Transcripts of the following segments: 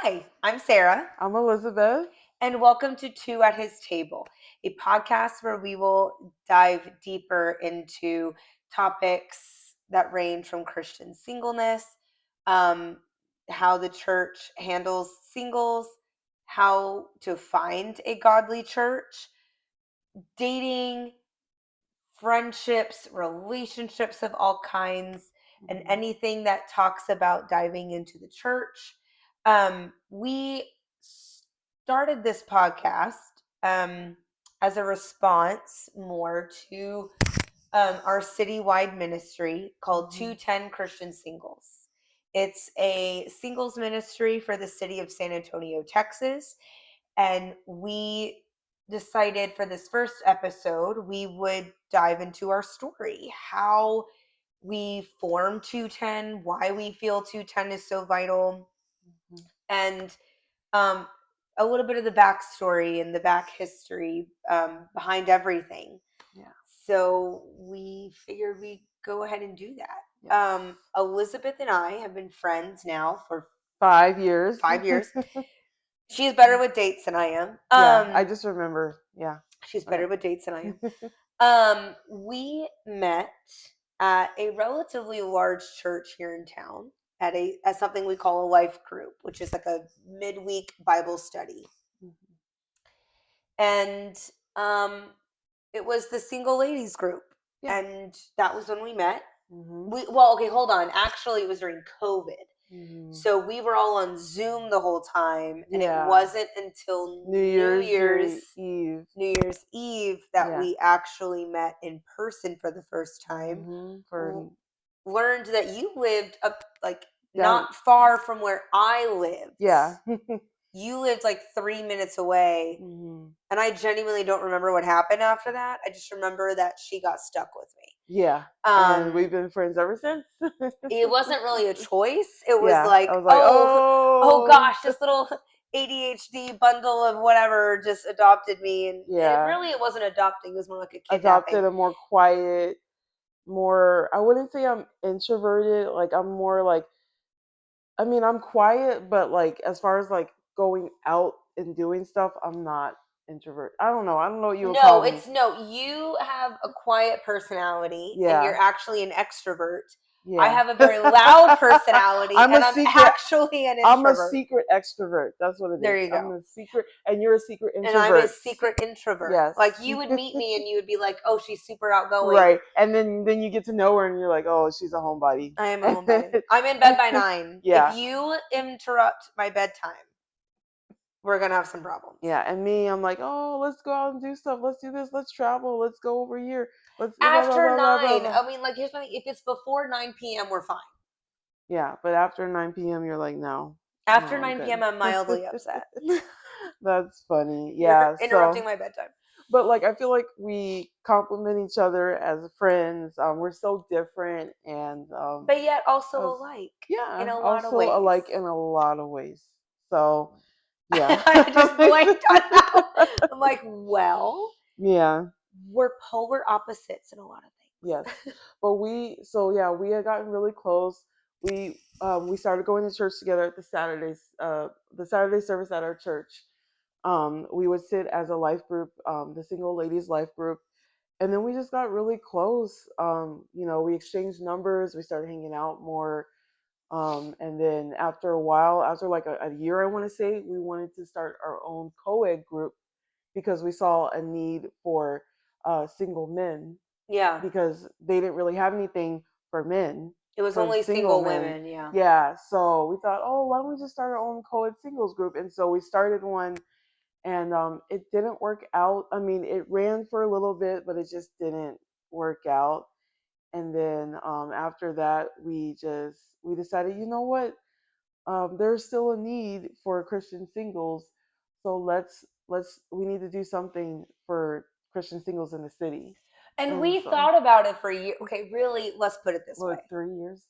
Hi, I'm Sarah. I'm Elizabeth. And welcome to Two at His Table, a podcast where we will dive deeper into topics that range from Christian singleness, um, how the church handles singles, how to find a godly church, dating, friendships, relationships of all kinds, and anything that talks about diving into the church. We started this podcast as a response more to our citywide ministry called 210 Christian Singles. It's a singles ministry for the city of San Antonio, Texas. And we decided for this first episode, we would dive into our story, how we formed 210, why we feel 210 is so vital, and a little bit of the backstory and the back history behind everything. Yeah. So we figured we'd go ahead and do that. Yes. Elizabeth and I have been friends now for 5 years. 5 years. She's better with dates than I am. Yeah, I just remember. Yeah. She's better with dates than I am. We met at a relatively large church here in town at something we call a life group, which is like a midweek Bible study. And it was the single ladies group. Yeah. And that was when we met. Hold on. Actually, it was during COVID. So we were all on Zoom the whole time, and it wasn't until New Year's Eve that we actually met in person for the first time. Learned that you lived up not far from where I lived. Yeah. You lived like 3 minutes away, and I genuinely don't remember what happened after that. I just remember that she got stuck with me. Yeah. And we've been friends ever since. It wasn't really a choice. It was oh gosh, this little ADHD bundle of whatever just adopted me. And it wasn't adopting. It was more like a kidnapping. Adopted a more quiet, I wouldn't say I'm introverted. Like, I'm more like, I mean, I'm quiet, but like, as far as like going out and doing stuff, I'm not introvert. I don't know what you would call me. You have a quiet personality, and Yeah. you're actually an extrovert. Yeah. I have a very loud personality, I'm actually an introvert. I'm a secret extrovert. That's what it is. There you go. I'm a secret, and you're a secret introvert. And I'm a secret introvert. Yes. Like, you would meet me, and you would be like, "Oh, she's super outgoing." Right. And then you get to know her, and you're like, "Oh, she's a homebody." I am a homebody. I'm in bed by 9. Yeah. If you interrupt my bedtime, we're gonna have some problems. Yeah, and me, I'm like, "Oh, let's go out and do stuff. Let's do this. Let's travel. Let's go over here. Let's." After 9, I mean, like, here's the thing: if it's before 9 p.m., we're fine. Yeah, but after 9 p.m., you're like, no. After 9 p.m., I'm mildly upset. That's funny. Yeah, you're interrupting my bedtime. But like, I feel like we complement each other as friends. We're so different, and but yet also alike. Yeah, in a lot of ways. Alike in a lot of ways. So. Yeah. I just blanked on that. I'm like, well, yeah, we're polar opposites in a lot of things. Yes, but we had gotten really close. We started going to church together at the Saturday service at our church. We would sit as a life group, the single ladies life group, and then we just got really close. We exchanged numbers. We started hanging out more. And then after a while, after like a year, I want to say, we wanted to start our own co-ed group because we saw a need for single men. Yeah. Because they didn't really have anything for men. It was only single women. Yeah. Yeah. So we thought, oh, why don't we just start our own co-ed singles group? And so we started one, and it didn't work out. I mean, it ran for a little bit, but it just didn't work out. And then after that, we decided, you know what? There's still a need for Christian singles, so we need to do something for Christian singles in the city. And we thought about it for a year. Okay, really, let's put it this way. 3 years?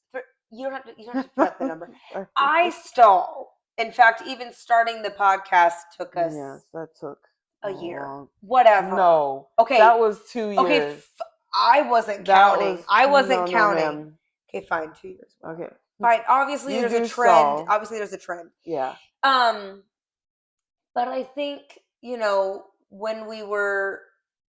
You don't have to put up the number. I stall. In fact, even starting the podcast took us. Yes, that took a year. Whatever. No. Okay. That was 2 years. Okay, I wasn't counting. I wasn't counting. Okay, fine, 2 years. Okay. Fine. Obviously, You there's a do trend. so. Obviously, there's a trend. Yeah. Um, but I think, when we were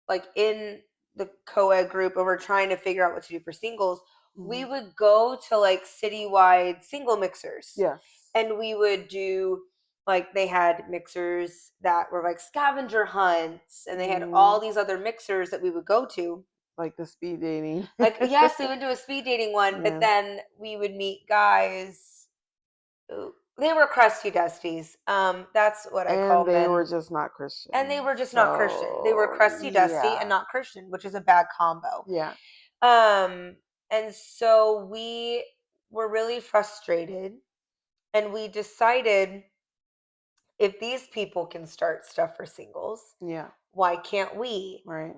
like in the co-ed group and we're trying to figure out what to do for singles, we Mhm. would go to like citywide single mixers. Yes. And we would do like they had mixers that were like scavenger hunts and they had all these other mixers that we would go to. Like the speed dating. Like, yes, we would do a speed dating one, but Yeah. then we would meet guys. They were crusty dusties. That's what I call And they were men. just not Christian. And they were just not Christian. They were So, crusty dusty and yeah. not Christian, which is a bad combo. Yeah. And so we were really frustrated and we decided if these people can start stuff for singles, Yeah. why can't we? Right.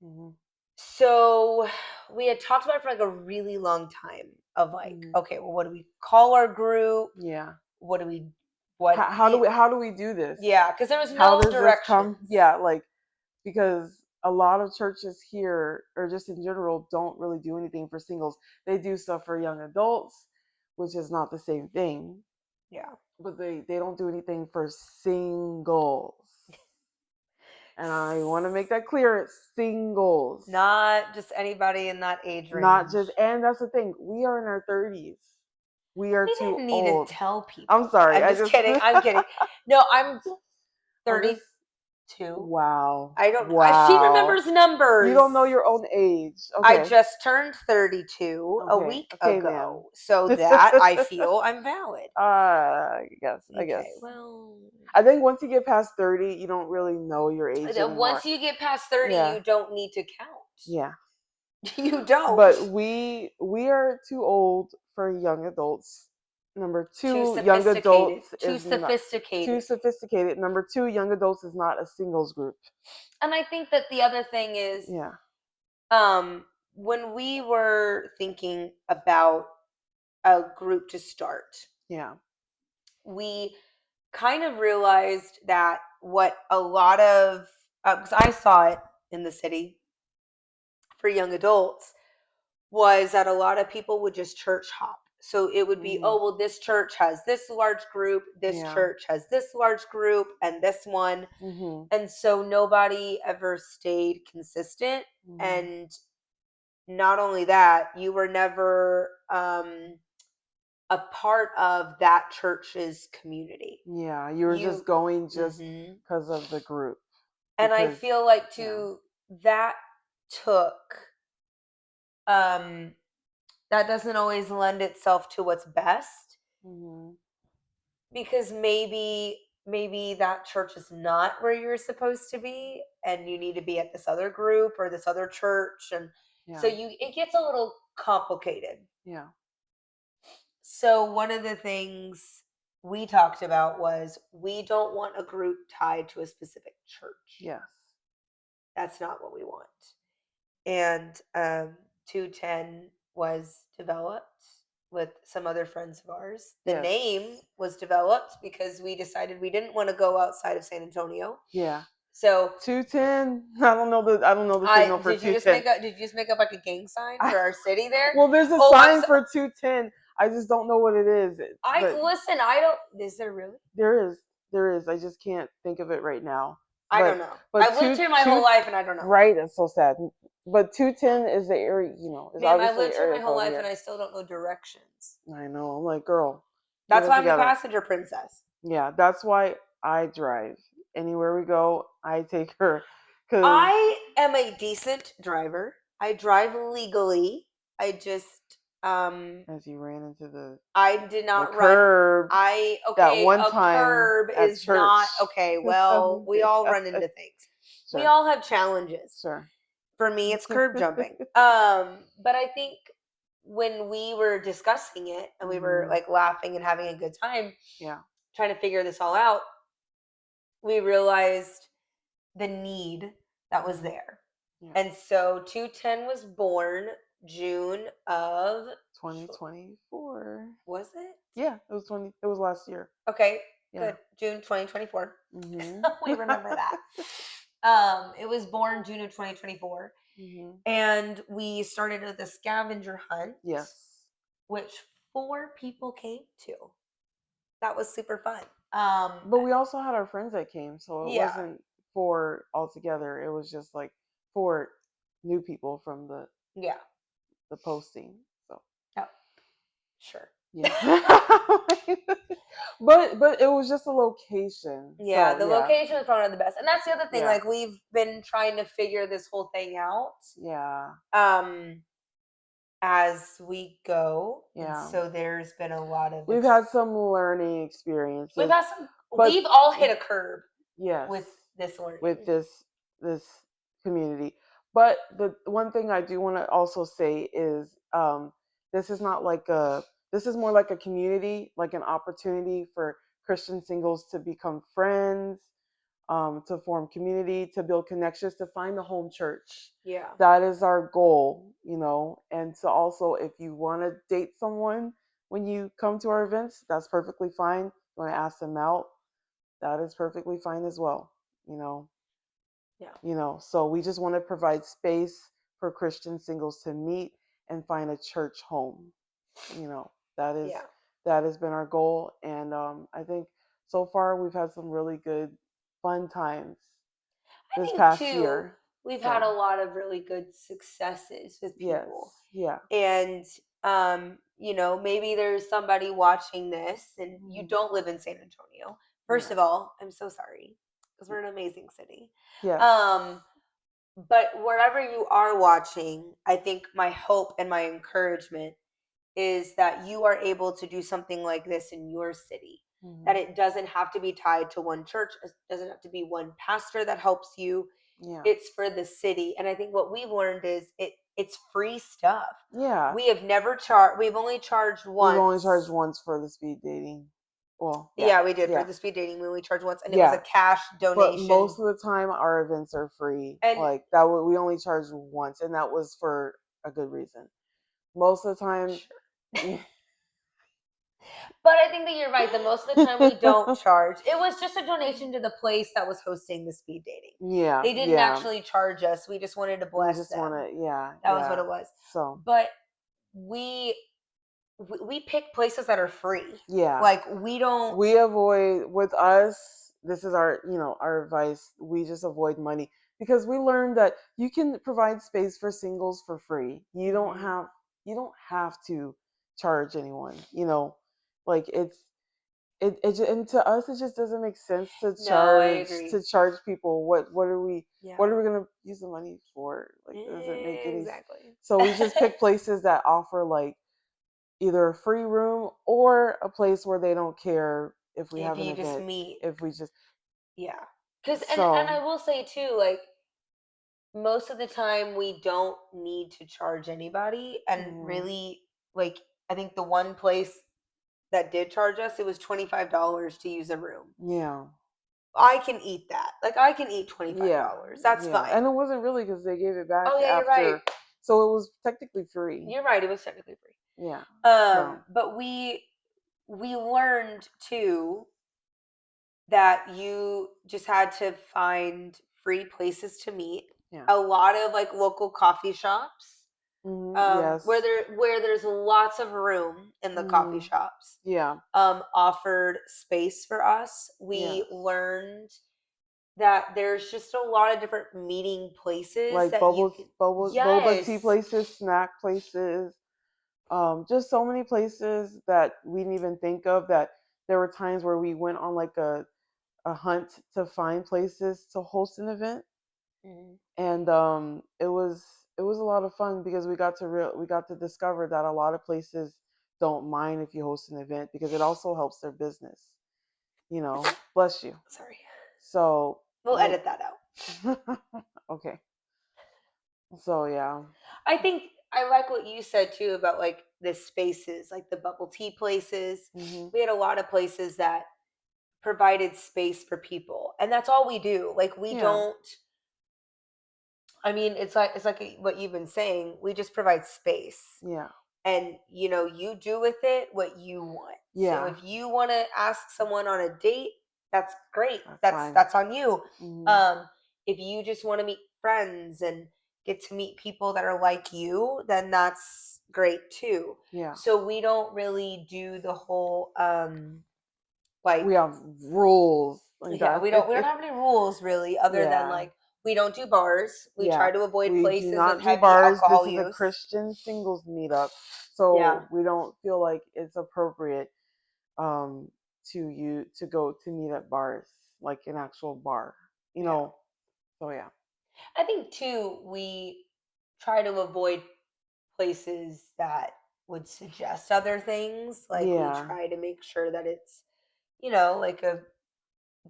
Mhm. So we had talked about it for like a really long time of like, Mhm. okay, well, what do we call our group? Yeah. What do we, How do we do this? yeah, because there was How no does this come? directions. Yeah, like because a lot of churches here or just in general don't really do anything for singles. They do stuff for young adults, which is not the same thing. Yeah. But they don't do anything for singles. And I want to make that clear, it's singles. Not just anybody in that age range. Not just, and that's the thing, we are in our 30s. We are We too didn't need old. to tell people. I'm sorry. I'm just kidding. I'm kidding. No, I'm 32. Wow. I don't. Wow. She remembers numbers. You don't know your own age. I Okay. just turned 32 a week Okay, ago, ma'am. so that I feel I'm valid. I guess. Okay, well, I think once you get past 30, you don't really know your age anymore. once you get past 30, Yeah. you don't need to count. Yeah. You don't. But we are too old for young adults. Number two, young adults Too is sophisticated. too sophisticated. Number two, young adults is not a singles group. And I think that the other thing is, Yeah. when we were thinking about a group to start, Yeah. we kind of realized that what a lot of, because I saw it in the city for young adults, was that a lot of people would just church hop. So it would be, oh, well, this church has this large group, this church has this large group, and this one. Mm-hmm. And so nobody ever stayed consistent. Mm-hmm. And not only that, you were never a part of that church's community. Yeah, you were just going just because of the group. And I feel like that took that doesn't always lend itself to what's best. Mm-hmm. Because maybe that church is not where you're supposed to be and you need to be at this other group or this other church, and so it gets a little complicated. Yeah. So one of the things we talked about was we don't want a group tied to a specific church. Yes. That's not what we want. And 210 was developed with some other friends of ours. The name was developed because we decided we didn't want to go outside of San Antonio. Yeah. So 210. I don't know the signal for 210. Did you just make up like a gang sign for our city there? Well, there's a sign for 210. I just don't know what it is. I don't. Is there really? There is. I just can't think of it right now. I don't know. I've lived here my whole life and I don't know. Right, that's so sad. But 210 is the area, is Man, obviously I've lived here my whole life here. and I still don't know directions. I know. I'm like, girl. That's why I'm the passenger princess. Yeah, that's why I drive. Anywhere we go, I take her. I am a decent driver. I drive legally. I just as you ran into I did not run curb. That one time curb is church. Not okay. Well, we all run into things. Sure. We all have challenges. Sure. For me, it's curb jumping. But I think when we were discussing it and we were like laughing and having a good time, trying to figure this all out, we realized the need that was there. Yeah. And so 210 was born June of 2024. Was it? Yeah, it was last year. Okay, good. June 2024. We remember that. It was born June of 2024. And we started with a scavenger hunt. Yes. Which 4 people came to. That was super fun. But we also had our friends that came, so it Yeah. wasn't 4 altogether. It was just like 4 new people from Yeah. the posting. So Oh, sure. yeah. But it was just a location. Yeah, So the yeah. location is probably the best. And that's the other thing, Yeah. like we've been trying to figure this whole thing out Yeah. as we go. And Yeah. so there's been a lot of We've had some learning experiences. But we've all hit a curb yes, with this with learning. this community. But the one thing I do want to also say is this is not like a this is more like a community, like an opportunity for Christian singles to become friends, to form community, to build connections, to find a home church. Yeah. That is our goal, and to also, if you want to date someone when you come to our events, that's perfectly fine. You want to ask them out, that is perfectly fine as well, you know. Yeah. So we just want to provide space for Christian singles to meet and find a church home. That is Yeah. that has been our goal, and I think so far we've had some really good, fun times I this think past too, year. we've had So a lot of really good successes with yes, people. yeah, And maybe there's somebody watching this and you mhm, don't live in San Antonio. First yeah, of all, I'm so sorry because we're an amazing city. yes, Um, but wherever you are watching, I think my hope and my encouragement is that you are able to do something like this in your city. That mhm, it doesn't have to be tied to one church, it doesn't have to be one pastor that helps you. yeah, It's for the city. And I think what we've learned is it's free stuff. yeah. We've only charged We've only charged once. once for the speed dating. Well, yeah, Yeah, we did for yeah, the speed dating. We only charged once, and it was a yeah. cash But donation. most of the time, our events are free. And Like that, we only charged once, and that was for a good reason. Most of the time, sure. But I think that you're right. The most of the time we don't charge. It was just a donation to the place that was hosting the speed dating. yeah, They didn't yeah. actually charge us. We just wanted to We bless just want them. to, yeah, That was what yeah. it was. So, But we we pick places that are free. yeah, Like we don't. we avoid with us. This is our advice. We just avoid money because we learned that you can provide space for singles for free. Mhm. You don't have to charge anyone. Like and to us it just doesn't make sense to No, I to agree. charge people. Yeah. What are we gonna use the money for? Like, it doesn't make any. Exactly. So we just pick places that offer like either a free room or a place where they don't care if we If have an you just event. meet, If we just yeah. Cuz and I so will say too, like most of the time we don't need to charge anybody, and mm, really, like, I think the one place that did charge us, it was $25 to use a room. yeah, I can eat that. Like I can eat yeah, $25. That's yeah, fine. and it wasn't really because they gave it back Oh yeah, you're right. after, so it was technically free. You're right. It was technically free. Yeah, so But we learned too that you just had to find free places to meet. yeah, A lot of like local coffee shops, where yes, there's lots of room in the coffee hmm, shops, yeah, offered space for us. We yes. learned that there's just a lot of different meeting places Like that you can. boba tea Yes. places, snack places, just so many places that we didn't even think of. That there were times where we went on like a hunt to find places to host an event, Mhm. and it was a lot of fun because we got to discover that a lot of places don't mind if you host an event because it also helps their business. Bless you. Sorry. So We'll edit that out. okay. So yeah. I think I like what you said too about like the spaces, like the bubble tea places. Hmm. We had a lot of places that provided space for people, and that's all we do. Like we Yeah. don't. I mean, it's like what you've been saying. We just provide space, Yeah. and you do with it what you want. So Yeah. if you want to ask someone on a date, that's great. That's That's fine. that's on you. Hmm. If you just want to meet friends and get to meet people that are like you, then great too. Yeah. So we don't really do the whole like We have rules like yeah, that. we don't have any rules really other than Yeah. like we don't do bars. We Yeah. try to avoid We do places with not do heavy bars. This alcohol is a use. Christian singles meetup. Yeah. So we don't feel like it's appropriate um to go to meet at bars, like an actual bar. You Yeah. know. So yeah. I think too we try to avoid places that would suggest other things. Like we Yeah. try to make sure that it's, you know, like a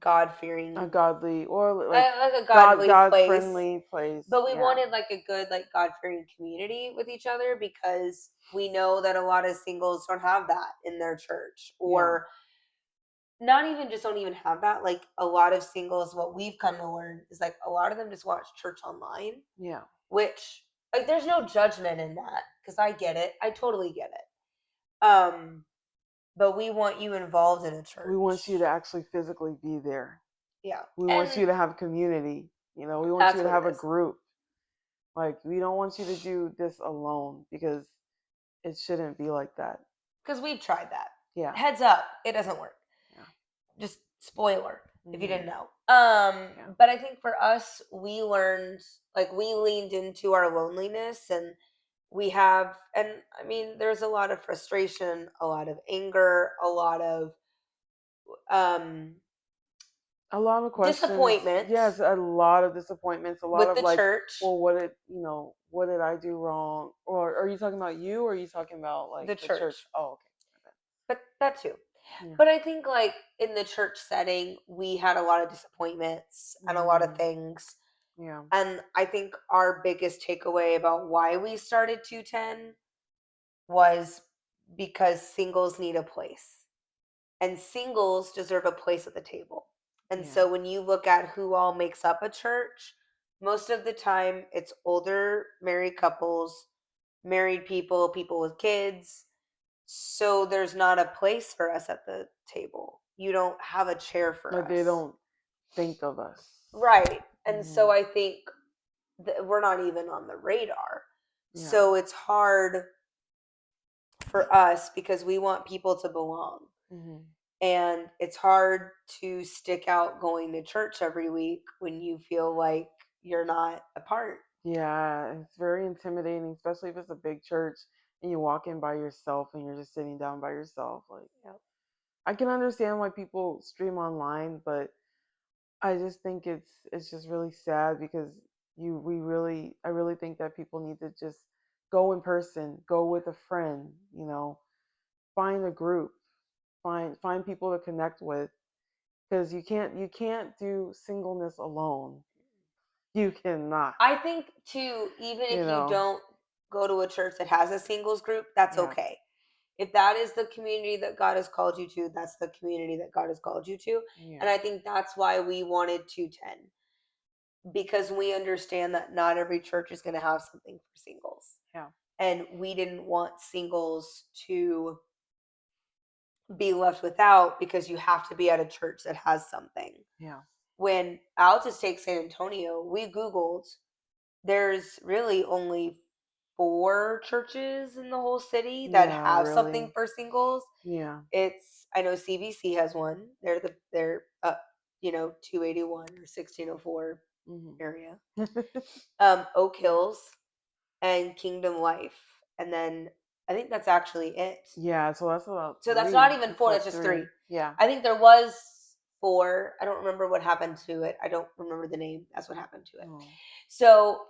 God A fearing, godly or like like a godly God place. friendly place. But we Yeah. wanted like a good, like God fearing community with each other because we know that a lot of singles don't have that in their church, Yeah. or not even just don't even have that. Like a lot of singles, what we've come to learn is like a lot of them just watch church online, Yeah. which like there's no judgment in that because I get it. I totally get it. But we want you involved in a We want you to church. actually physically be there. Yeah. We want you And to have community. We want you that's to what it have a is. group. Like we don't want you to do this alone because it shouldn't be like that. Because we've tried that. Yeah. Heads up, it doesn't work. Yeah. Just spoiler if you Hmm. didn't know. Yeah. But I think for us, we learned, like we leaned into our loneliness, and we have, and I mean, there's a lot of frustration, a lot of anger, a lot of um A lot of questions. disappointment Yes, a lot of disappointments. A lot with of the like, church. well, what did I do wrong? Or are you talking about you, or are you talking about like The the church? church, Oh, okay. but that too. Yeah. But I think like in the church setting, we had a lot of disappointments and a lot of Hmm. things. Yeah. And I think our biggest takeaway about why we started 210 was because singles need a place, and singles deserve a place at the table. And Yeah. so when you look at who all makes up a church, most of the time it's older married couples, married people, people with kids. So there's not a place for us at the table. You don't have a chair for Like they us. don't think of us. Right. And Hmm. so I think that we're not even on the radar. Yeah. So it's hard for us because we want people to belong. Hmm. And it's hard to stick out going to church every week when you feel like you're not a part. Yeah, it's very intimidating, especially if it's a big church and you walk in by yourself and you're just sitting down by yourself. Like Yep. I can understand why people stream online, but I just think it's just really sad because I really think that people need to just go in person, go with a friend, find a group, find people to connect with because you can't do singleness alone. You cannot, I think too, even you if you know. don't go to a church that has a singles group, that's Yeah. okay. If that is the community that God has called you to, that's the community that God has called you to. And Yeah. I think that's why we wanted 210, because we understand that not every church is going to have something for singles. Yeah. And we didn't want singles to be left without because you have to be at a church that has something. Yeah. When I'll just take San Antonio, we Googled, there's really only 4 churches in the whole city that Yeah, have something really. for singles. Yeah. It's, I know CBC has one. They're 281 or 1604 Hmm. area. Oak Hills and Kingdom Life, and then I think that's actually it. Yeah, so that's about So that's not three. even It's 4. like That's just 3. three. Yeah. I think there was 4. I don't remember what happened to it. I don't remember the name. That's what happened to it. Oh. So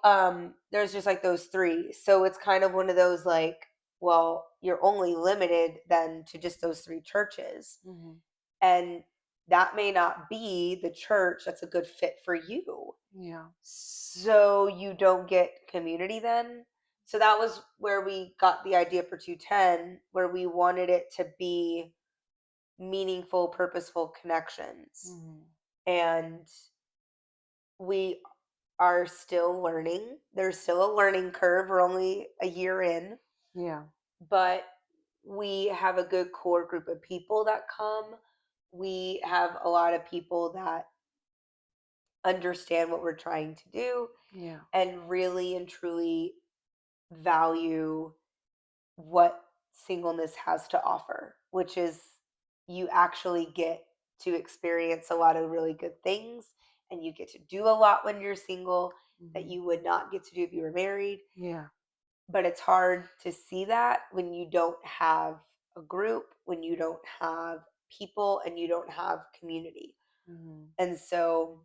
there's just like those 3. So it's kind of one of those like, well, you're only limited then to just those 3 churches, Hmm. and that may not be the church that's a good fit for you. Yeah. So you don't get community then. So that was where we got the idea for 210, where we wanted it to be meaningful, purposeful connections. Hmm. And we are still learning. There's still a learning curve. We're only a year in, Yeah. but we have a good core group of people that come. We have a lot of people that understand what we're trying to do Yeah. and really and truly value what singleness has to offer, which is you actually get to experience a lot of really good things, and you get to do a lot when you're single that Mhm. you would not get to do if you were married. Yeah. But it's hard to see that when you don't have a group, when you don't have people, and you don't have community. Mhm. And so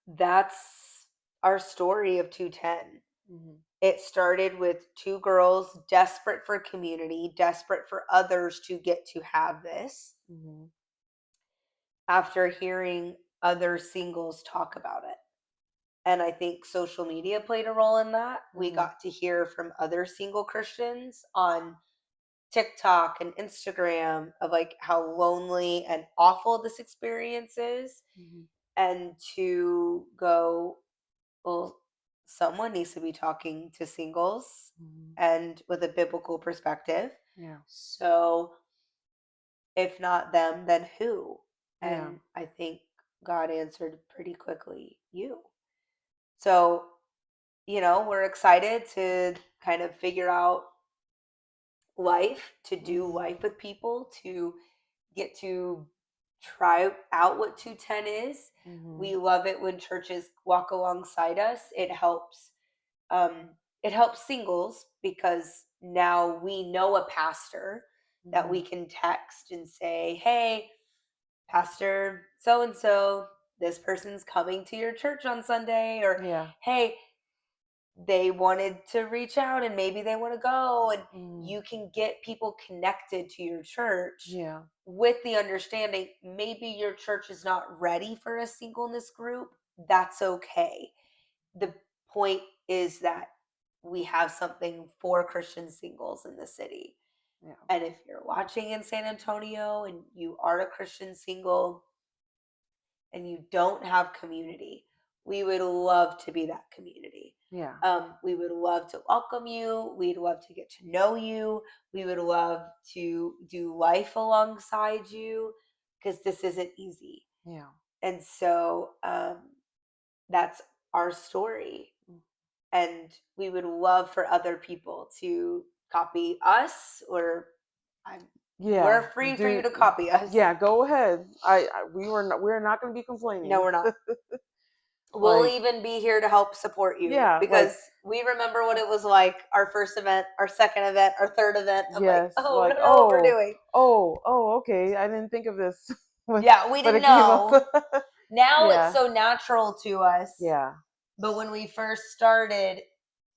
that's our story of 210. Mhm. It started with two girls desperate for community, desperate for others to get to have this, Mhm. after hearing other singles talk about it. And I think social media played a role in that. We Mhm. got to hear from other single Christians on TikTok and Instagram of like how lonely and awful this experience is. Mhm. And to go, well, someone needs to be talking to singles Mhm. and with a biblical perspective. Yeah. So if not them, then who? Yeah. And I think God answered pretty quickly, you. So, we're excited to kind of figure out life, to do Mhm. life with people, to get to try out what 210 is. We Mhm. love it when churches walk alongside us. Um it helps singles because now we know a pastor that we Mhm. can text and say, "Hey, Pastor so and so, this person's coming to your church on Sunday," or Yeah. "Hey, they wanted to reach out and maybe they want to go." And Mhm. you can get people connected to your church Yeah. with the understanding maybe your church is not ready for a singleness group. That's okay. The point is that we have something for Christian singles in the city. Yeah. And if you're watching in San Antonio and you are a Christian single and you don't have community, we would love to be that community. Yeah. We would love to welcome you. We'd love to get to know you. We would love to do life alongside you because this isn't easy. Yeah. And so that's our story. Mm. And we would love for other people to copy us, or I'm, we're Yeah. free for you Do to copy us. yeah, go ahead. We're not going to be No, complaining. we're not. We'll Like, even be here to help support you yeah, like because we remember what it was like our first event, our second event, our third event of like, yes, oh, we like don't know what we're doing. okay. I didn't think of this when Yeah, we when didn't it came up. know. Now it's Yeah. so natural to us. Yeah. But when we first started,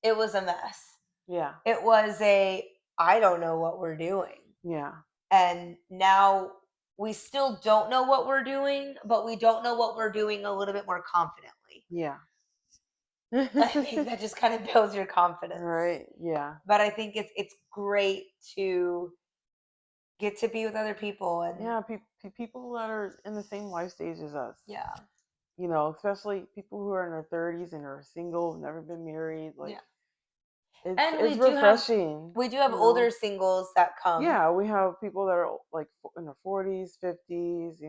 it was a mess. Yeah. It was I don't know what we're doing. Yeah. And now we still don't know what we're doing, but we don't know what we're doing a little bit more confidently. Yeah. I think that just kind of builds your confidence. Right. Yeah. But I think it's great to get to be with other people. And Yeah, people that are in the same life stage as us. yeah. Especially people who are in their 30s and are single, never been married. Like, Yeah. it's And it's refreshing, we do have you know. older singles that come, Yeah, we have people that are like in their 40s, 50s.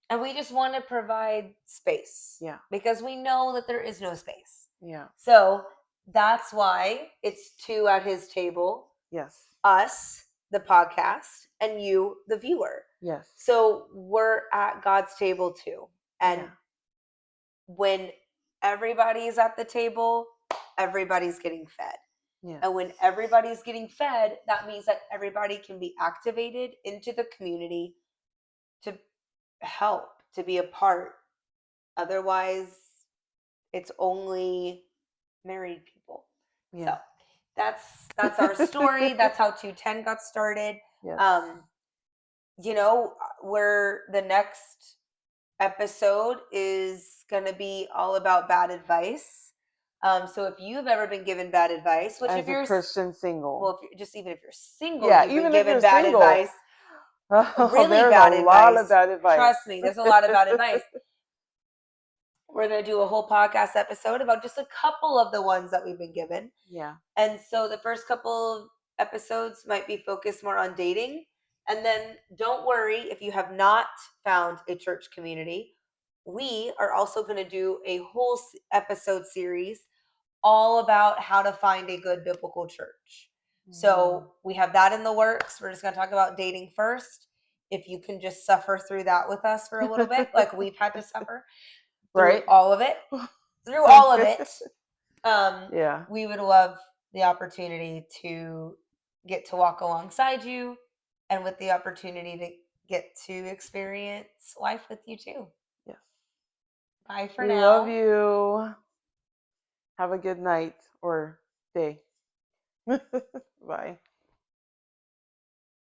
and we just want to provide space Yeah. because we know that there is no space. Yeah. So that's why it's two at his table, Yes. us, the podcast, and you, the viewer. Yes. So we're at God's table too. And Yeah. when everybody is at the table, everybody's getting fed. Yes. And when everybody's getting fed, that means that everybody can be activated into the community to help, to be a part. Otherwise, it's only married people. So Yeah. that's our story. That's how 210 got started. Yes. Um, where the next episode is going to be all about bad advice. So if you've ever been given bad advice, which if As a you're, Christian single. well, if you're just even if you're single and Yeah, you've been even if given you're bad single. advice, Oh, really there's a bad lot advice, of bad advice. trust me, there's a lot of bad advice. We're going to do a whole podcast episode about just a couple of the ones that we've been given. Yeah. And so the first couple of episodes might be focused more on dating. And then don't worry if you have not found a church community. We are also going to do a whole episode series all about how to find a good biblical church. So we have that in the works. We're just going to talk about dating first. If you can just suffer through that with us for a little bit, like we've had to suffer through Right? all of it, Yeah. we would love the opportunity to get to walk alongside you and with the opportunity to get to experience life with you too. Yes. Bye for We now. love you. Have a good night or day. Bye.